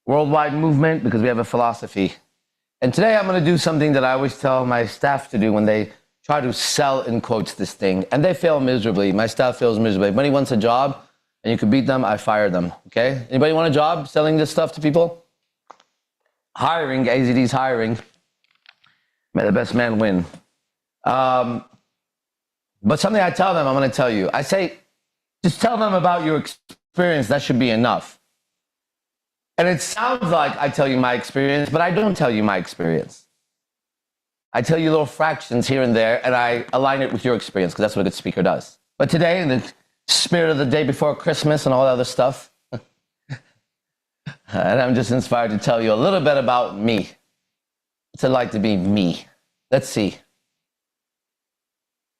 worldwide movement because we have a philosophy. And today I'm going to do something that I always tell my staff to do when they try to sell, in quotes, this thing. And they fail miserably. My staff fails miserably. If anybody wants a job and you can beat them, I fire them. Okay? Anybody want a job selling this stuff to people? Hiring, AZD's hiring. May the best man win. But something I tell them, I'm going to tell you. I say, just tell them about your experience. That should be enough. And it sounds like I tell you my experience, but I don't tell you my experience. I tell you little fractions here and there, and I align it with your experience, because that's what a good speaker does. But today, in the spirit of the day before Christmas and all that other stuff, and I'm just inspired to tell you a little bit about me. What's it like to be me? Let's see.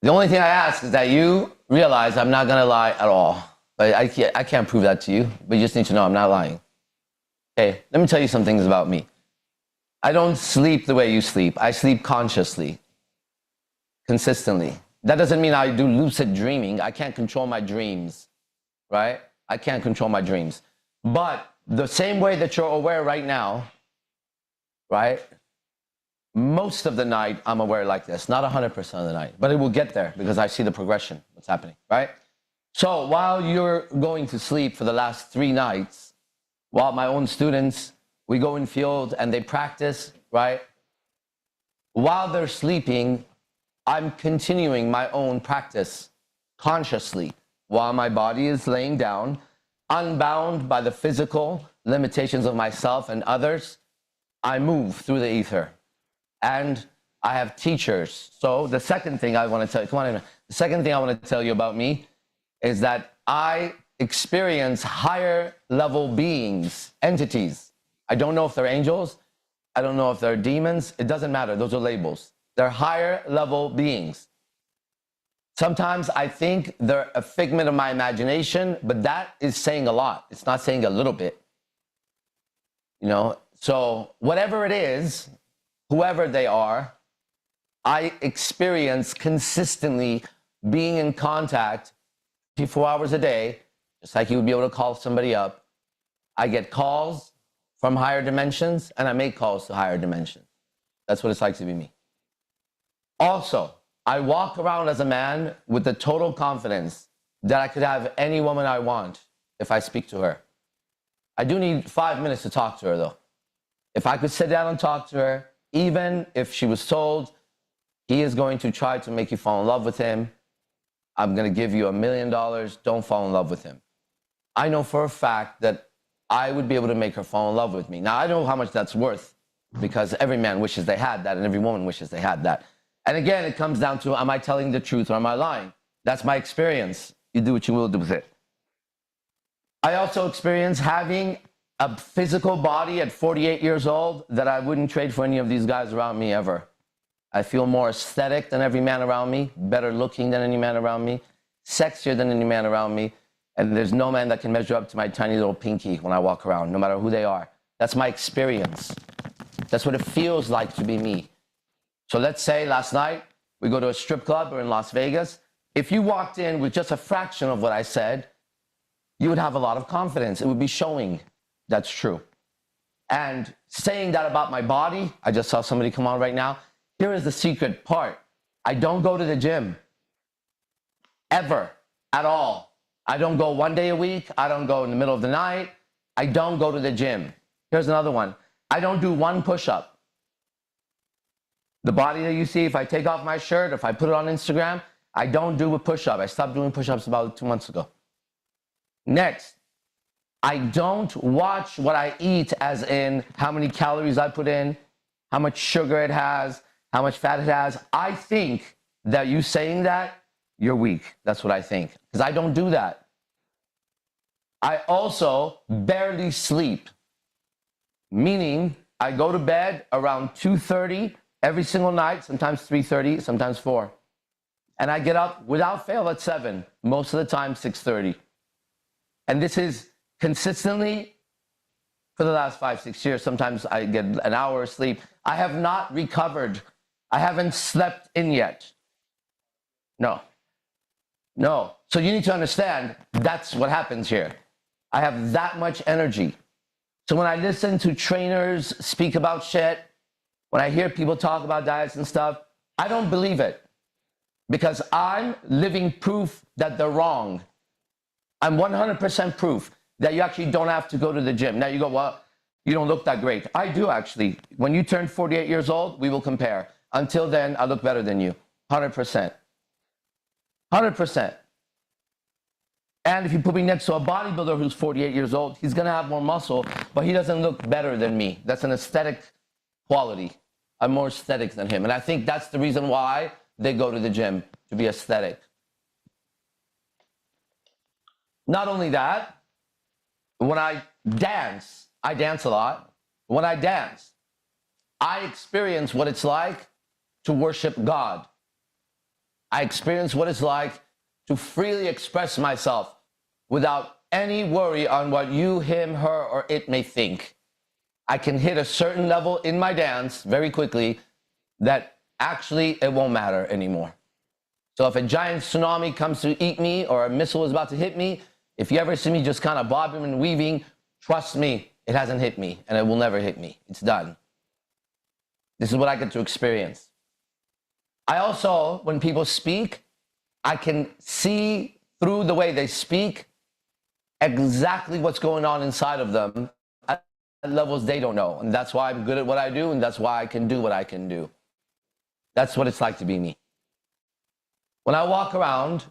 The only thing I ask is that you realize I'm not going to lie at all. But I can't prove that to you, but you just need to know I'm not lying. Okay, let me tell you some things about me. I don't sleep the way you sleep. I sleep consciously, consistently. That doesn't mean I do lucid dreaming. I can't control my dreams, right? I can't control my dreams. But the same way that you're aware right now, right? Most of the night, I'm aware like this. Not 100% of the night, but it will get there because I see the progression, what's happening, right? So while you're going to sleep for the last 3 nights, while my own students, we go in field and they practice, right? While they're sleeping, I'm continuing my own practice consciously while my body is laying down, unbound by the physical limitations of myself and others. I move through the ether. And I have teachers. So the second thing I want to tell you, come on in. The second thing I want to tell you about me is that I experience higher level beings, entities. I don't know if they're angels. I don't know if they're demons. It doesn't matter. Those are labels. They're higher level beings. Sometimes I think they're a figment of my imagination, but that is saying a lot. It's not saying a little bit. You know, so whatever it is, whoever they are, I experience consistently being in contact 24 hours a day, just like you would be able to call somebody up. I get calls from higher dimensions, and I make calls to higher dimensions. That's what it's like to be me. Also, I walk around as a man with the total confidence that I could have any woman I want if I speak to her. I do need 5 minutes to talk to her, though. If I could sit down and talk to her, even if she was told, he is going to try to make you fall in love with him, I'm going to give you $1 million, don't fall in love with him. I know for a fact that I would be able to make her fall in love with me. Now, I know how much that's worth because every man wishes they had that and every woman wishes they had that. And again, it comes down to, am I telling the truth or am I lying? That's my experience. You do what you will do with it. I also experience having a physical body at 48 years old that I wouldn't trade for any of these guys around me ever. I feel more aesthetic than every man around me, better looking than any man around me, sexier than any man around me, and there's no man that can measure up to my tiny little pinky when I walk around, no matter who they are. That's my experience. That's what it feels like to be me. So let's say last night, we go to a strip club or in Las Vegas. If you walked in with just a fraction of what I said, you would have a lot of confidence. It would be showing. That's true. And saying that about my body, I just saw somebody come on right now. Here is the secret part. I don't go to the gym. Ever. At all. I don't go 1 day a week. I don't go in the middle of the night. I don't go to the gym. Here's another one. I don't do 1 push-up. The body that you see, if I take off my shirt, if I put it on Instagram, I don't do a push-up. I stopped doing push-ups about 2 months ago. Next. I don't watch what I eat as in how many calories I put in, how much sugar it has, how much fat it has. I think that you saying that, you're weak. That's what I think. Because I don't do that. I also barely sleep. Meaning, I go to bed around 2:30 every single night, sometimes 3:30, sometimes 4. And I get up without fail at 7, most of the time 6:30. And this is consistently for the last 5-6 years. Sometimes I get an hour of sleep. I have not recovered. I haven't slept in yet. No. So you need to understand that's what happens here. I have that much energy. So when I listen to trainers speak about shit, when I hear people talk about diets and stuff, I don't believe it because I'm living proof that they're wrong. I'm 100% proof that you actually don't have to go to the gym. Now you go, well, you don't look that great. I do actually. When you turn 48 years old, we will compare. Until then, I look better than you. 100%. 100%. And if you put me next to a bodybuilder who's 48 years old, he's going to have more muscle, but he doesn't look better than me. That's an aesthetic quality. I'm more aesthetic than him. And I think that's the reason why they go to the gym, to be aesthetic. Not only that, when I dance a lot. When I dance, I experience what it's like to worship God. I experience what it's like to freely express myself without any worry on what you, him, her, or it may think. I can hit a certain level in my dance very quickly that actually it won't matter anymore. So if a giant tsunami comes to eat me or a missile is about to hit me, if you ever see me just kind of bobbing and weaving, trust me, it hasn't hit me and it will never hit me. It's done. This is what I get to experience. I also, when people speak, I can see through the way they speak exactly what's going on inside of them at levels they don't know. And that's why I'm good at what I do, and that's why I can do what I can do. That's what it's like to be me. When I walk around,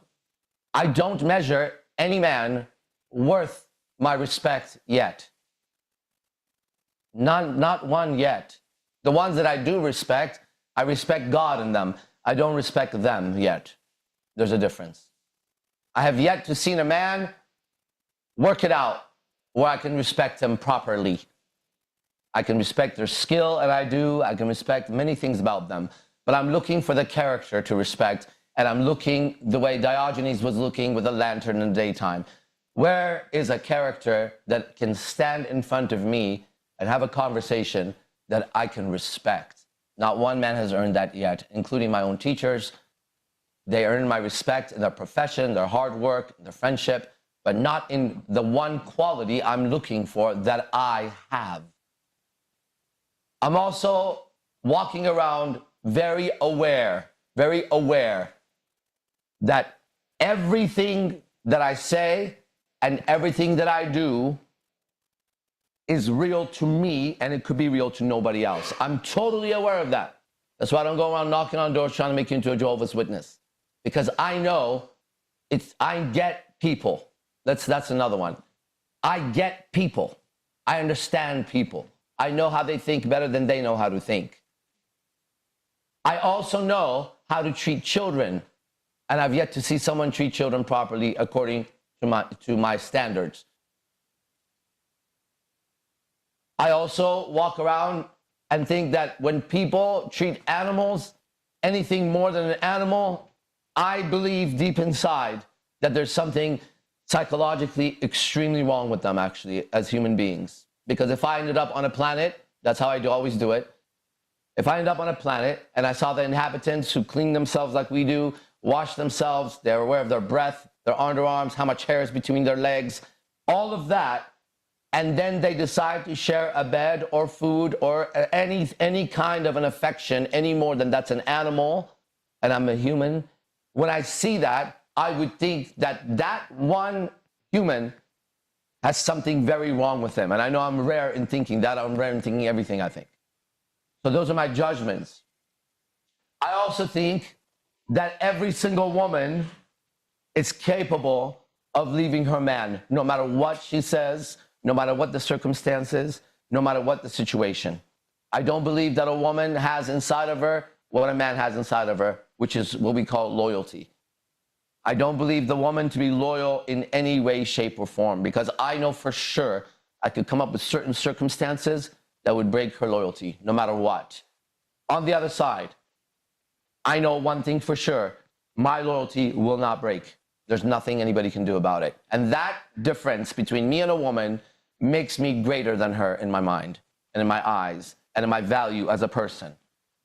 I don't measure any man worth my respect yet. Not one yet. The ones that I do respect, I respect God in them. I don't respect them yet. There's a difference. I have yet to see a man work it out where I can respect him properly. I can respect their skill, and I do. I can respect many things about them. But I'm looking for the character to respect, and I'm looking the way Diogenes was looking with a lantern in the daytime. Where is a character that can stand in front of me and have a conversation that I can respect? Not one man has earned that yet, including my own teachers. They earn my respect in their profession, their hard work, their friendship, but not in the one quality I'm looking for that I have. I'm also walking around very aware that everything that I say and everything that I do is real to me, and it could be real to nobody else. I'm totally aware of that. That's why I don't go around knocking on doors trying to make you into a Jehovah's Witness, because I know I get people. That's another one. I get people. I understand people. I know how they think better than they know how to think. I also know how to treat children, and I've yet to see someone treat children properly according to my standards. I also walk around and think that when people treat animals anything more than an animal, I believe deep inside that there's something psychologically extremely wrong with them, actually, as human beings. Because if I ended up on a planet, that's how I always do it. If I end up on a planet and I saw the inhabitants who clean themselves like we do, wash themselves, they're aware of their breath, their underarms, how much hair is between their legs, all of that, and then they decide to share a bed or food or any kind of an affection any more than that's an animal, and I'm a human. When I see that, I would think that that one human has something very wrong with them. And I know I'm rare in thinking that. I'm rare in thinking everything I think. So those are my judgments. I also think that every single woman is capable of leaving her man, no matter what she says, no matter what the circumstances, no matter what the situation. I don't believe that a woman has inside of her what a man has inside of her, which is what we call loyalty. I don't believe the woman to be loyal in any way, shape, or form, because I know for sure I could come up with certain circumstances that would break her loyalty, no matter what. On the other side, I know one thing for sure, my loyalty will not break. There's nothing anybody can do about it. And that difference between me and a woman makes me greater than her in my mind and in my eyes and in my value as a person,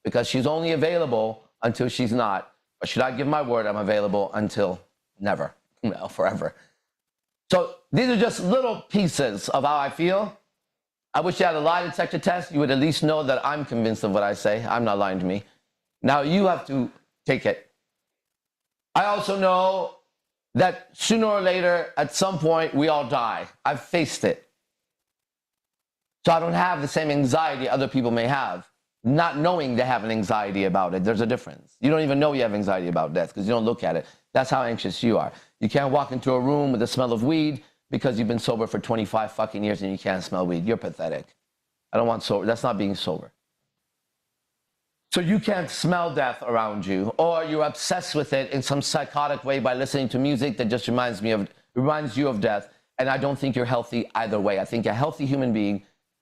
because she's only available until she's not. But should I give my word, I'm available until never, forever. So these are just little pieces of how I feel. I wish you had a lie detector test. You would at least know that I'm convinced of what I say. I'm not lying to me. Now you have to take it. I also know that sooner or later, at some point, we all die. I've faced it. So I don't have the same anxiety other people may have, not knowing they have an anxiety about it. There's a difference. You don't even know you have anxiety about death because you don't look at it. That's how anxious you are. You can't walk into a room with the smell of weed because you've been sober for 25 fucking years and you can't smell weed. You're pathetic. I don't want sober. That's not being sober. So you can't smell death around you, or you're obsessed with it in some psychotic way by listening to music that just reminds you of death. And I don't think you're healthy either way. I think a healthy human being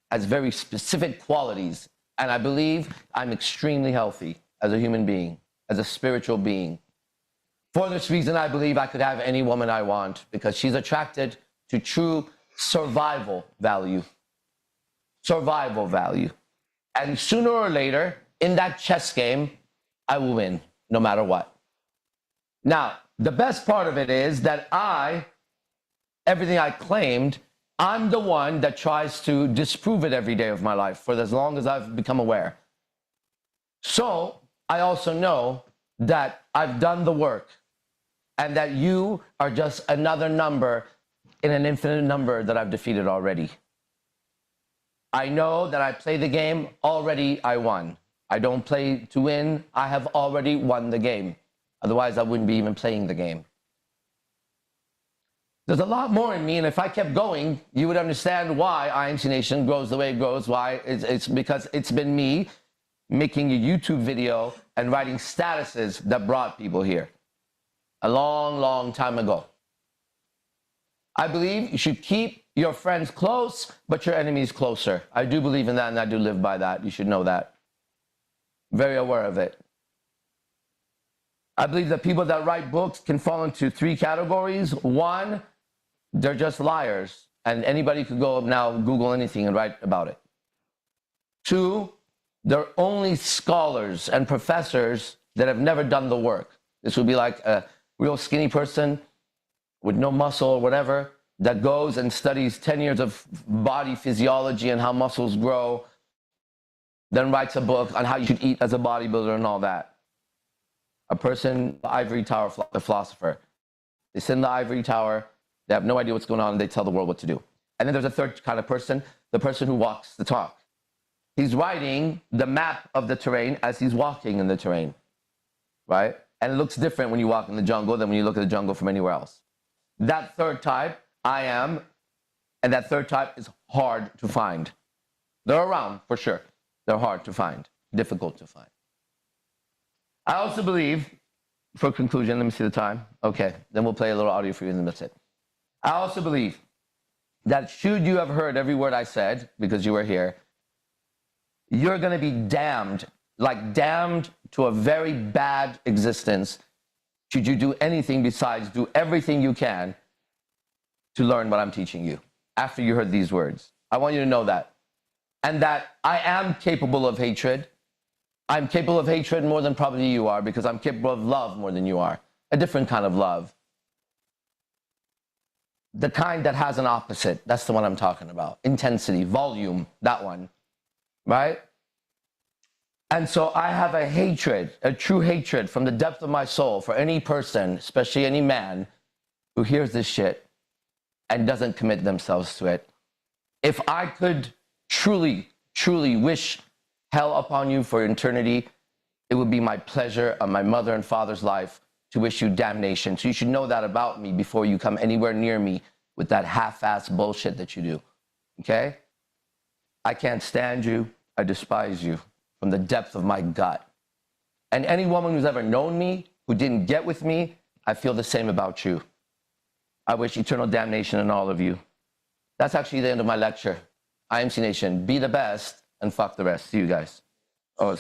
has very specific qualities. And I believe I'm extremely healthy as a human being, as a spiritual being. For this reason, I believe I could have any woman I want because she's attracted to true survival value. Survival value. And sooner or later, in that chess game, I will win, no matter what. Now, the best part of it is that everything I claimed, I'm the one that tries to disprove it every day of my life for as long as I've become aware. So, I also know that I've done the work and that you are just another number in an infinite number that I've defeated already. I know that I play the game, already I won. I don't play to win. I have already won the game. Otherwise, I wouldn't be even playing the game. There's a lot more in me, and if I kept going, you would understand why IMC Nation grows the way it grows. Why? It's because it's been me making a YouTube video and writing statuses that brought people here a long, long time ago. I believe you should keep your friends close, but your enemies closer. I do believe in that, and I do live by that. You should know that. Very aware of it. I believe that people that write books can fall into three categories. One, they're just liars, and anybody could go now, Google anything and write about it. Two, they're only scholars and professors that have never done the work. This would be like a real skinny person with no muscle or whatever that goes and studies 10 years of body physiology and how muscles grow, then writes a book on how you should eat as a bodybuilder and all that. A person, the ivory tower, the philosopher. They sit in the ivory tower, they have no idea what's going on, and they tell the world what to do. And then there's a third kind of person, the person who walks the talk. He's writing the map of the terrain as he's walking in the terrain, right? And it looks different when you walk in the jungle than when you look at the jungle from anywhere else. That third type, I am, and that third type is hard to find. They're around, for sure. They're hard to find, difficult to find. I also believe, for conclusion, let me see the time. Okay, then we'll play a little audio for you and that's it. I also believe that should you have heard every word I said, because you were here, you're going to be damned, like damned to a very bad existence should you do anything besides do everything you can to learn what I'm teaching you after you heard these words. I want you to know that. And that I am capable of hatred. I'm capable of hatred more than probably you are because I'm capable of love more than you are. A different kind of love. The kind that has an opposite. That's the one I'm talking about. Intensity, volume, that one. Right? And so I have a hatred, a true hatred from the depth of my soul for any person, especially any man, who hears this shit and doesn't commit themselves to it. If I could truly, truly wish hell upon you for eternity, it would be my pleasure on my mother and father's life to wish you damnation. So you should know that about me before you come anywhere near me with that half-assed bullshit that you do. Okay? I can't stand you. I despise you from the depth of my gut. And any woman who's ever known me, who didn't get with me, I feel the same about you. I wish eternal damnation on all of you. That's actually the end of my lecture. IMC Nation, be the best and fuck the rest. See you guys. Oh,